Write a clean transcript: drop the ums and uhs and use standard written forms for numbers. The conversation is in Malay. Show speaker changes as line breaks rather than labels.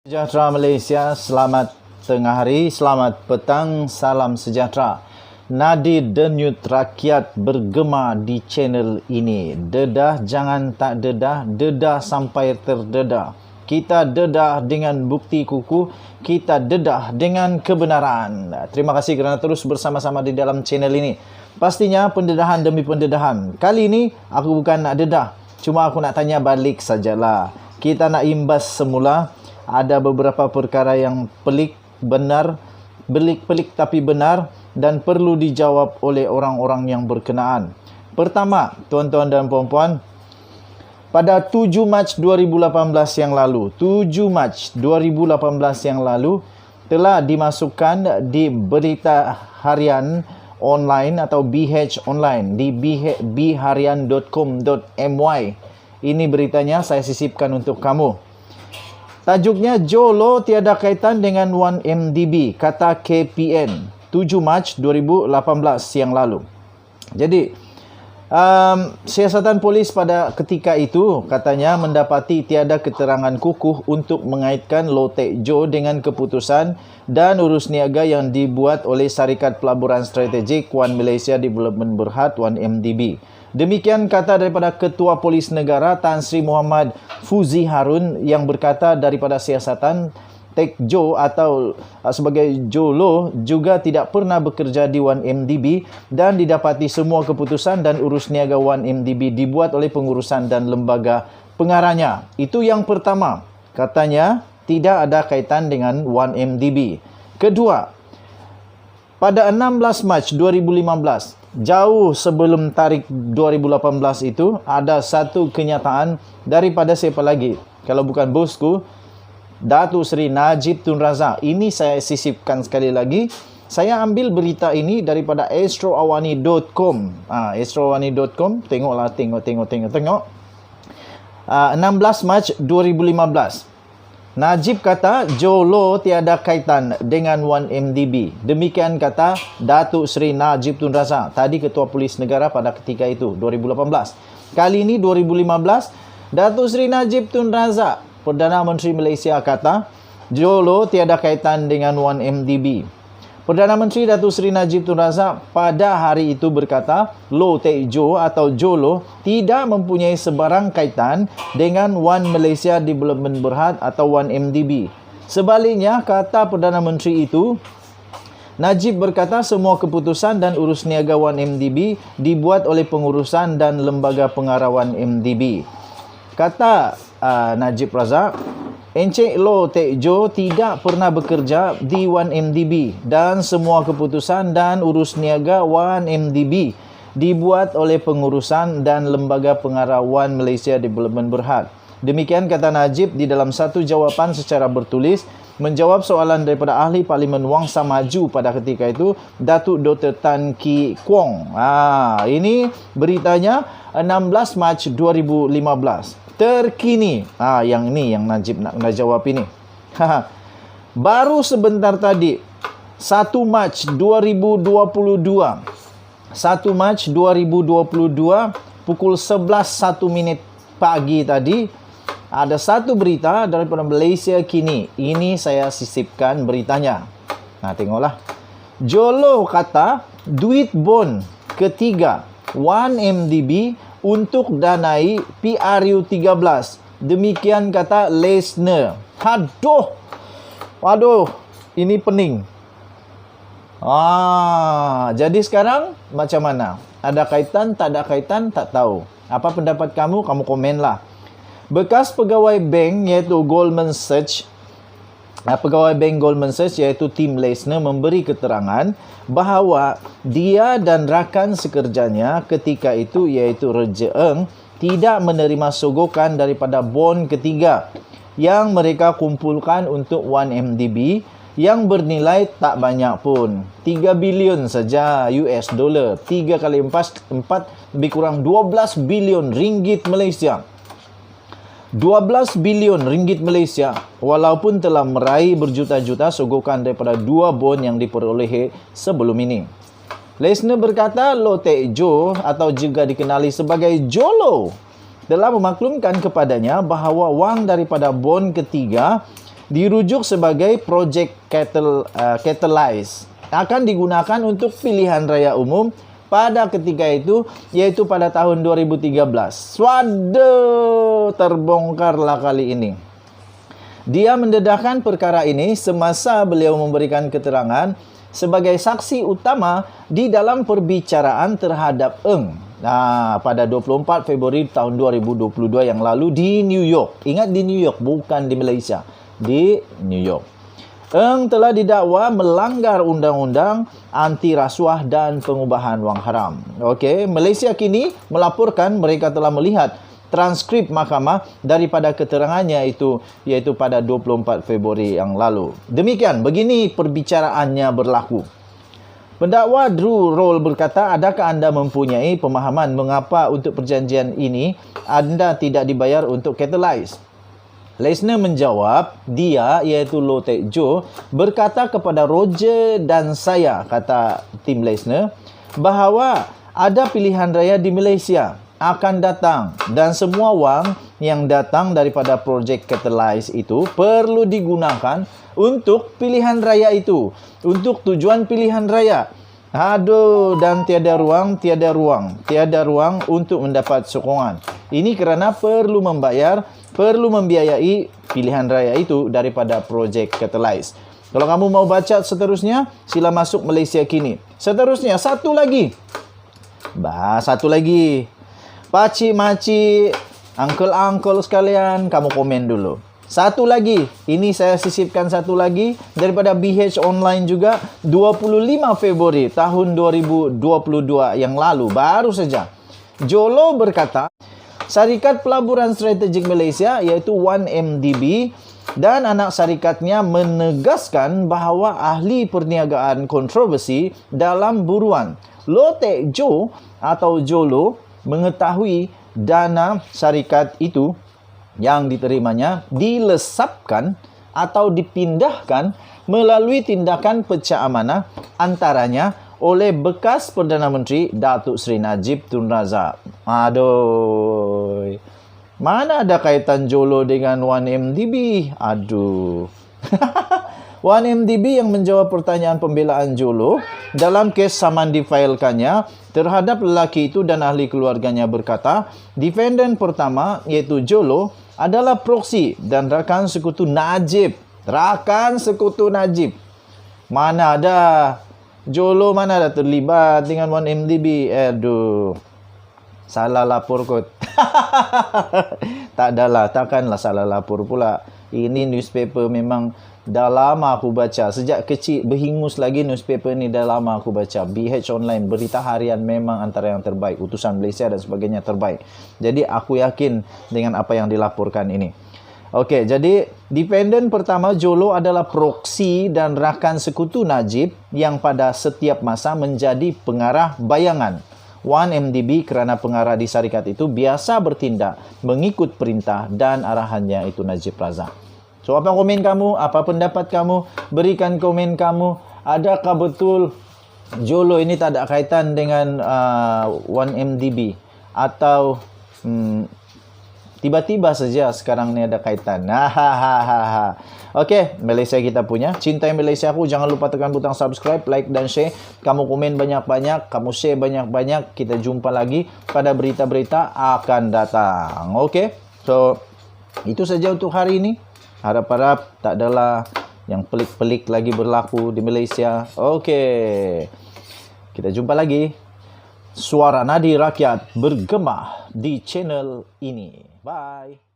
Sejahtera Malaysia, selamat tengah hari, selamat petang, salam sejahtera. Nadi denyut rakyat bergema di channel ini. Dedah jangan tak dedah, dedah sampai terdedah. Kita dedah dengan bukti kukuh, kita dedah dengan kebenaran. Terima kasih kerana terus bersama-sama di dalam channel ini. Pastinya pendedahan demi pendedahan. Kali ini aku bukan nak dedah, cuma aku nak tanya balik sajalah. Kita nak imbas semula. Ada beberapa perkara yang pelik tapi benar dan perlu dijawab oleh orang-orang yang berkenaan. Pertama, tuan-tuan dan puan-puan, pada 7 Mac 2018 yang lalu, 7 Mac 2018 yang lalu telah dimasukkan di berita harian online atau BH online di bharian.com.my. Ini beritanya saya sisipkan untuk kamu. Tajuknya, Jolo tiada kaitan dengan 1MDB, kata KPN, 7 Mac 2018 yang lalu. Jadi, siasatan polis pada ketika itu katanya mendapati tiada keterangan kukuh untuk mengaitkan Low Tech Jo dengan keputusan dan urus niaga yang dibuat oleh Syarikat Pelaburan Strategik Wan Malaysia Development Berhad 1MDB. Demikian kata daripada Ketua Polis Negara Tan Sri Muhammad Fuzi Harun yang berkata daripada siasatan Tech Jo atau sebagai Jolo juga tidak pernah bekerja di 1MDB dan didapati semua keputusan dan urus niaga 1MDB dibuat oleh pengurusan dan lembaga pengarahnya. Itu yang pertama. Katanya tidak ada kaitan dengan 1MDB. Kedua, pada 16 Mac 2015, jauh sebelum tarikh 2018 itu, ada satu kenyataan daripada siapa lagi? Kalau bukan bosku, Datuk Seri Najib Tun Razak. Ini saya sisipkan sekali lagi. Saya ambil berita ini daripada astroawani.com. Astroawani.com. Tengoklah, tengok. 16 Mac 2015. Najib kata Jolo tiada kaitan dengan 1MDB. Demikian kata Datuk Seri Najib Tun Razak, tadi Ketua Polis Negara pada ketika itu 2018. Kali ini 2015, Datuk Seri Najib Tun Razak, Perdana Menteri Malaysia, kata Jolo tiada kaitan dengan 1MDB. Perdana Menteri Datuk Seri Najib Tun Razak pada hari itu berkata Low Tech Jo atau Jolo tidak mempunyai sebarang kaitan dengan One Malaysia Development Berhad atau 1MDB. Sebaliknya, kata Perdana Menteri itu, Najib berkata semua keputusan dan urus niaga 1MDB dibuat oleh pengurusan dan lembaga pengarah 1MDB. Kata Najib Razak, Encik Low Tech Jo tidak pernah bekerja di 1MDB dan semua keputusan dan urus niaga 1MDB dibuat oleh pengurusan dan lembaga pengarah One Malaysia Development Berhad. Demikian kata Najib di dalam satu jawapan secara bertulis menjawab soalan daripada Ahli Parlimen Wangsa Maju pada ketika itu, Datuk Dr. Tan Ki Kwong. Ini beritanya 16 Mac 2015. Terkini. Yang ini yang Najib nak jawab ini. Baru sebentar tadi, 1 Mac 2022. 1 Mac 2022 pukul 11:01 pagi tadi, ada satu berita daripada Malaysia Kini. Ini saya sisipkan beritanya. Tengoklah. Jolo kata duit bon ketiga 1MDB untuk danai PRU13. Demikian kata Lesner. Waduh, ini pening. Jadi sekarang macam mana? Ada kaitan, tak ada kaitan, tak tahu. Apa pendapat kamu? Kamu komenlah. Bekas pegawai bank iaitu Goldman Sachs, iaitu Tim Lesner memberi keterangan bahawa dia dan rakan sekerjanya ketika itu iaitu Raja Eng tidak menerima sogokan daripada bon ketiga yang mereka kumpulkan untuk 1MDB yang bernilai tak banyak pun, 3 bilion saja US dollar. 3 kali 4 lebih kurang 12 bilion ringgit Malaysia. 12 bilion ringgit Malaysia, walaupun telah meraih berjuta-juta sogokan daripada 2 bon yang diperolehi sebelum ini. Lesner berkata Low Tech Jo atau juga dikenali sebagai Jolo telah memaklumkan kepadanya bahawa wang daripada bon ketiga dirujuk sebagai Project Catalyze, akan digunakan untuk pilihan raya umum pada ketika itu, yaitu pada tahun 2013. Waduh, terbongkarlah kali ini. Dia mendedahkan perkara ini semasa beliau memberikan keterangan sebagai saksi utama di dalam perbicaraan terhadap Eng. Pada 24 Februari tahun 2022 yang lalu di New York. Ingat, di New York, bukan di Malaysia. Di New York. Eng telah didakwa melanggar undang-undang anti rasuah dan pengubahan wang haram. Okey, Malaysia kini melaporkan mereka telah melihat transkrip mahkamah daripada keterangannya itu, iaitu pada 24 Februari yang lalu. Demikian, begini perbicaraannya berlaku. Pendakwa Drew Roll berkata, adakah anda mempunyai pemahaman mengapa untuk perjanjian ini anda tidak dibayar untuk catalyze? Lesner menjawab, dia iaitu Loh Teck Joe berkata kepada Roger dan saya, kata tim Lesner, bahawa ada pilihan raya di Malaysia akan datang dan semua wang yang datang daripada Project Catalyze itu perlu digunakan untuk pilihan raya itu, untuk tujuan pilihan raya. Aduh, dan tiada ruang untuk mendapat sokongan. Ini kerana perlu membiayai pilihan raya itu daripada Project Catalyze. Kalau kamu mau baca seterusnya, sila masuk Malaysia Kini. Seterusnya, satu lagi. Pakcik-makcik, uncle-uncle sekalian, kamu komen dulu. Satu lagi, ini saya sisipkan satu lagi daripada BH Online juga, 25 Februari tahun 2022 yang lalu, baru saja. Jolo berkata, Syarikat Pelaburan Strategik Malaysia iaitu 1MDB dan anak syarikatnya menegaskan bahawa ahli perniagaan kontroversi dalam buruan Loh Teck Joe atau Jolo mengetahui dana syarikat itu yang diterimanya dilesapkan atau dipindahkan melalui tindakan pecah amanah antaranya oleh bekas Perdana Menteri Datuk Seri Najib Tun Razak. Aduh, mana ada kaitan Jolo dengan 1MDB? Aduh. 1MDB yang menjawab pertanyaan pembelaan Jolo dalam kes saman difailkannya terhadap lelaki itu dan ahli keluarganya berkata, defendant pertama iaitu Jolo adalah proksi dan rakan sekutu Najib. Mana ada Jolo, mana ada terlibat dengan 1MDB? Aduh, salah lapor kot. Tak adalah, takkanlah salah lapor pula. Ini newspaper memang dah lama aku baca. Sejak kecil berhingus lagi newspaper ni dah lama aku baca. BH Online, berita harian memang antara yang terbaik. Utusan Malaysia dan sebagainya terbaik. Jadi aku yakin dengan apa yang dilaporkan ini. Okey, jadi defendant pertama Jolo adalah proksi dan rakan sekutu Najib yang pada setiap masa menjadi pengarah bayangan 1MDB kerana pengarah di syarikat itu biasa bertindak mengikut perintah dan arahannya itu Najib Razak. So, apa komen kamu? Apa pendapat kamu? Berikan komen kamu. Adakah betul Jolo ini tak ada kaitan dengan 1MDB? Atau tiba-tiba saja sekarang ni ada kaitan? Okey, Malaysia kita punya. Cintai Malaysia aku. Jangan lupa tekan butang subscribe, like dan share. Kamu komen banyak-banyak, kamu share banyak-banyak. Kita jumpa lagi pada berita-berita akan datang. Okey, so itu saja untuk hari ini. Harap-harap tak adalah yang pelik-pelik lagi berlaku di Malaysia. Okey, kita jumpa lagi. Suara Nadi Rakyat bergema di channel ini. Bye.